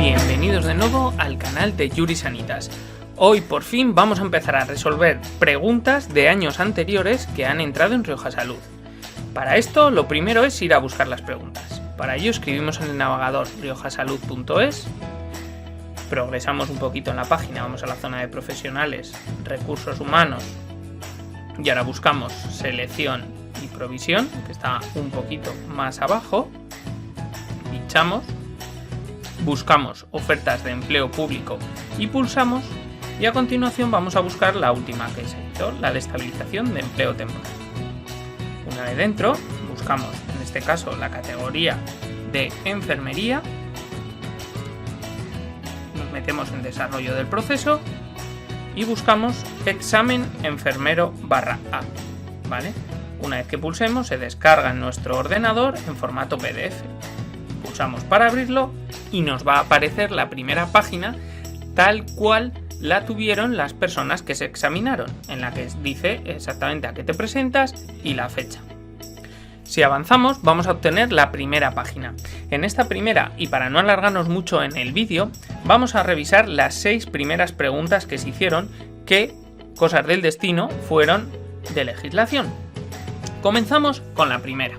Bienvenidos de nuevo al canal de Yuri Sanitas. Hoy por fin vamos a empezar a resolver preguntas de años anteriores que han entrado en Rioja Salud. Para esto lo primero es ir a buscar las preguntas. Para ello escribimos en el navegador riojasalud.es, progresamos un poquito en la página, vamos a la zona de profesionales, recursos humanos y ahora buscamos selección y provisión, que está un poquito más abajo, pinchamos, buscamos ofertas de empleo público y pulsamos, y a continuación vamos a buscar la última que se hizo, la de estabilización de empleo temporal. Una vez dentro, buscamos en este caso la categoría de enfermería, nos metemos en desarrollo del proceso y buscamos examen enfermero /A, ¿vale? Una vez que pulsemos se descarga en nuestro ordenador en formato PDF. Pulsamos para abrirlo y nos va a aparecer la primera página tal cual la tuvieron las personas que se examinaron, en la que dice exactamente a qué te presentas y la fecha. Si avanzamos vamos a obtener la primera página. En esta primera, y para no alargarnos mucho en el vídeo, vamos a revisar las 6 primeras preguntas que se hicieron, que, cosas del destino, fueron de legislación. Comenzamos con la primera,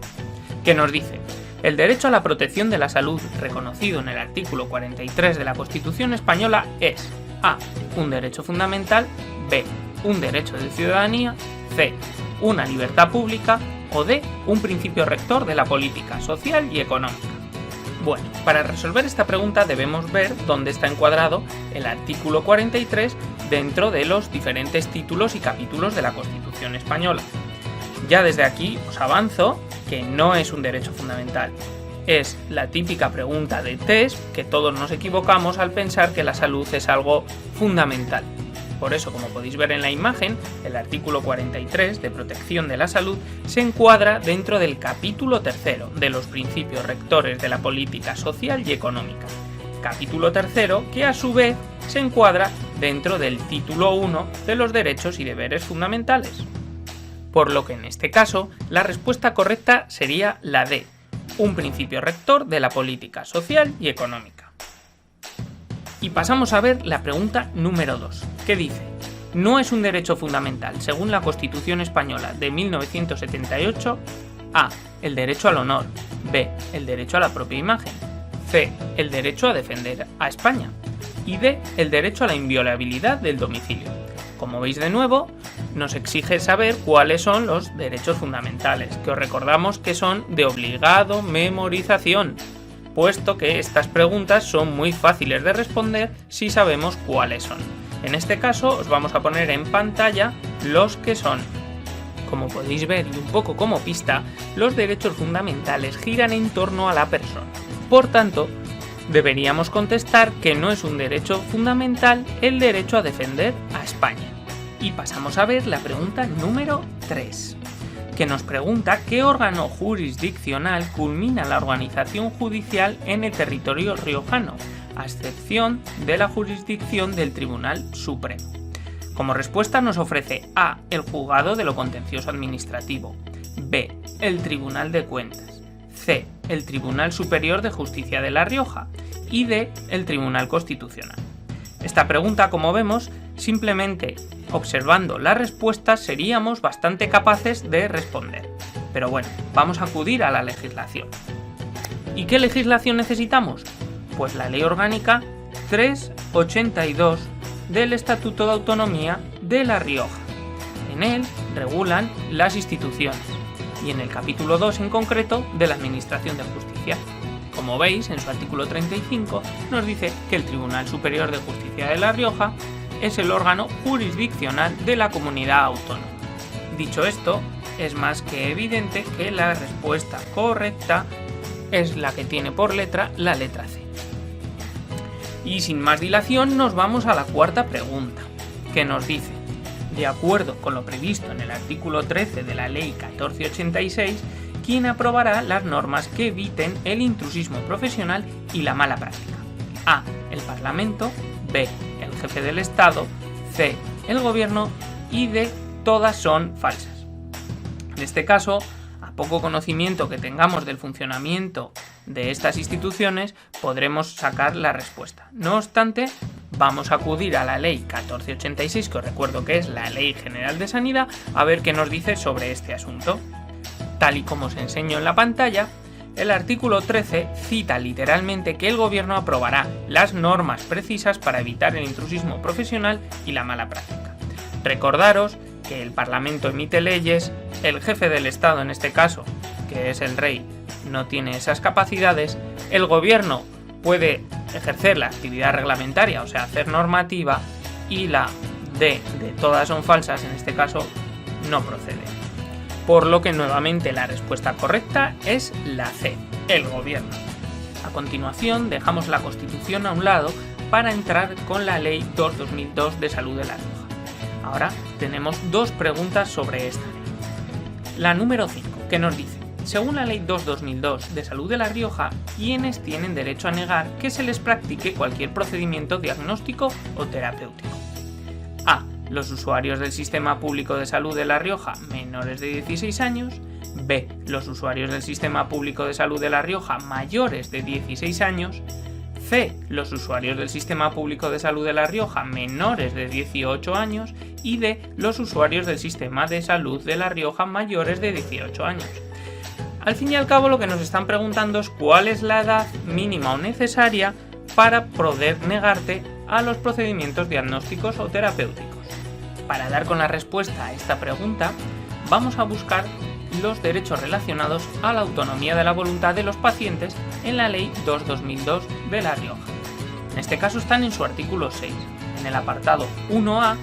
que nos dice: el derecho a la protección de la salud reconocido en el artículo 43 de la Constitución española es A. un derecho fundamental, B. un derecho de ciudadanía, C. una libertad pública o D. un principio rector de la política social y económica. Bueno, para resolver esta pregunta debemos ver dónde está encuadrado el artículo 43 dentro de los diferentes títulos y capítulos de la Constitución española. Ya desde aquí os avanzo que no es un derecho fundamental. Es la típica pregunta de test que todos nos equivocamos al pensar que la salud es algo fundamental. Por eso, como podéis ver en la imagen, el artículo 43 de protección de la salud se encuadra dentro del capítulo 3 de los principios rectores de la política social y económica. Capítulo 3 que a su vez se encuadra dentro del título 1 de los derechos y deberes fundamentales. Por lo que en este caso, la respuesta correcta sería la D, un principio rector de la política social y económica. Y pasamos a ver la pregunta número 2, que dice: no es un derecho fundamental, según la Constitución española de 1978, A. el derecho al honor, B. el derecho a la propia imagen, C. el derecho a defender a España y D. el derecho a la inviolabilidad del domicilio. Como veis, de nuevo, nos exige saber cuáles son los derechos fundamentales, que os recordamos que son de obligado memorización, puesto que estas preguntas son muy fáciles de responder si sabemos cuáles son. En este caso os vamos a poner en pantalla los que son. Como podéis ver, y un poco como pista, los derechos fundamentales giran en torno a la persona. Por tanto, deberíamos contestar que no es un derecho fundamental el derecho a defender a España. Y pasamos a ver la pregunta número 3, que nos pregunta qué órgano jurisdiccional culmina la organización judicial en el territorio riojano, a excepción de la jurisdicción del Tribunal Supremo. Como respuesta nos ofrece A. el Juzgado de lo Contencioso Administrativo, B. el Tribunal de Cuentas, C. el Tribunal Superior de Justicia de La Rioja y D. el Tribunal Constitucional. Esta pregunta, como vemos, simplemente observando las respuestas seríamos bastante capaces de responder. Pero bueno, vamos a acudir a la legislación. ¿Y qué legislación necesitamos? Pues la Ley Orgánica 382 del Estatuto de Autonomía de La Rioja. En él regulan las instituciones y en el capítulo 2 en concreto de la Administración de Justicia. Como veis, en su artículo 35 nos dice que el Tribunal Superior de Justicia de La Rioja es el órgano jurisdiccional de la comunidad autónoma. Dicho esto, es más que evidente que la respuesta correcta es la que tiene por letra la letra C. Y sin más dilación nos vamos a la cuarta pregunta, que nos dice: de acuerdo con lo previsto en el artículo 13 de la Ley 1486, ¿quién aprobará las normas que eviten el intrusismo profesional y la mala práctica? A. el Parlamento, B. el Jefe del Estado, C. el Gobierno y D. todas son falsas. En este caso, a poco conocimiento que tengamos del funcionamiento de estas instituciones podremos sacar la respuesta. No obstante, vamos a acudir a la ley 1486, que os recuerdo que es la Ley General de Sanidad, a ver qué nos dice sobre este asunto. Tal y como os enseño en la pantalla, el artículo 13 cita literalmente que el gobierno aprobará las normas precisas para evitar el intrusismo profesional y la mala práctica. Recordaros que el Parlamento emite leyes, el jefe del Estado en este caso, que es el rey, no tiene esas capacidades, el gobierno puede ejercer la actividad reglamentaria, o sea, hacer normativa, y la D de todas son falsas, en este caso, no procede. Por lo que nuevamente la respuesta correcta es la C, el gobierno. A continuación dejamos la Constitución a un lado para entrar con la Ley 2/2002 de Salud de La Rioja. Ahora tenemos dos preguntas sobre esta ley. La número 5, que nos dice: según la Ley 2/2002 de Salud de La Rioja, ¿quiénes tienen derecho a negar que se les practique cualquier procedimiento diagnóstico o terapéutico? A. Los usuarios del Sistema Público de Salud de La Rioja menores de 16 años. B. Los usuarios del Sistema Público de Salud de La Rioja mayores de 16 años. C. Los usuarios del Sistema Público de Salud de La Rioja menores de 18 años. Y D. Los usuarios del Sistema de Salud de La Rioja mayores de 18 años. Al fin y al cabo, lo que nos están preguntando es cuál es la edad mínima o necesaria para poder negarte a los procedimientos diagnósticos o terapéuticos. Para dar con la respuesta a esta pregunta, vamos a buscar los derechos relacionados a la autonomía de la voluntad de los pacientes en la Ley 2/2002 de La Rioja. En este caso están en su artículo 6. En el apartado 1A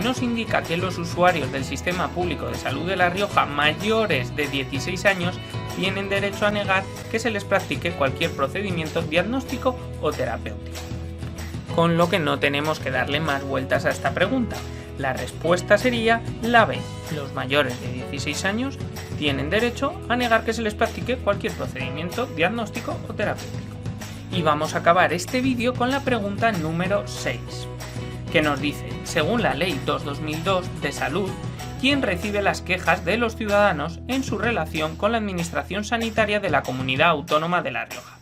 nos indica que los usuarios del Sistema Público de Salud de La Rioja mayores de 16 años tienen derecho a negar que se les practique cualquier procedimiento diagnóstico o terapéutico. Con lo que no tenemos que darle más vueltas a esta pregunta. La respuesta sería la B. Los mayores de 16 años tienen derecho a negar que se les practique cualquier procedimiento diagnóstico o terapéutico. Y vamos a acabar este vídeo con la pregunta número 6, que nos dice: según la Ley 2/2002 de Salud, ¿quién recibe las quejas de los ciudadanos en su relación con la administración sanitaria de la Comunidad Autónoma de La Rioja?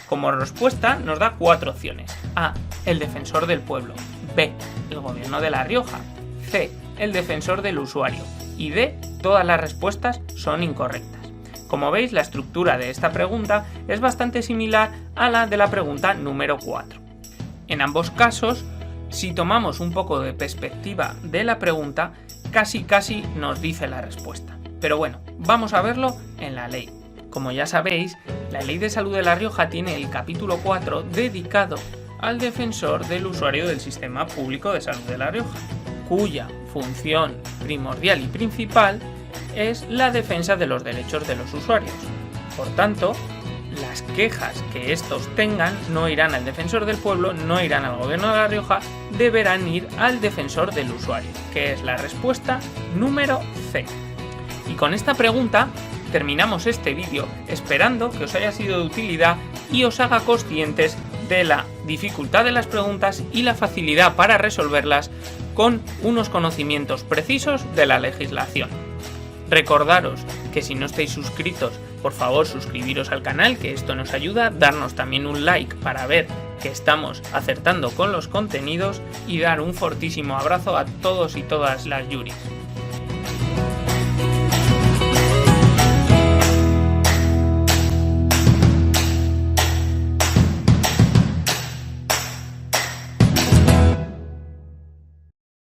Como respuesta nos da 4 opciones. A. El defensor del pueblo. B. El gobierno de La Rioja. C. El defensor del usuario. Y D. Todas las respuestas son incorrectas. Como veis, la estructura de esta pregunta es bastante similar a la de la pregunta número 4. En ambos casos, si tomamos un poco de perspectiva de la pregunta, casi nos dice la respuesta. Pero bueno, vamos a verlo en la ley. Como ya sabéis, la Ley de Salud de La Rioja tiene el capítulo 4 dedicado al defensor del usuario del Sistema Público de Salud de La Rioja, cuya función primordial y principal es la defensa de los derechos de los usuarios. Por tanto, las quejas que estos tengan no irán al defensor del pueblo, no irán al gobierno de La Rioja, deberán ir al defensor del usuario, que es la respuesta número C. Y con esta pregunta terminamos este vídeo, esperando que os haya sido de utilidad y os haga conscientes de la dificultad de las preguntas y la facilidad para resolverlas con unos conocimientos precisos de la legislación. Recordaros que si no estáis suscritos, por favor suscribiros al canal, que esto nos ayuda, darnos también un like para ver que estamos acertando con los contenidos y dar un fortísimo abrazo a todos y todas las Yuris.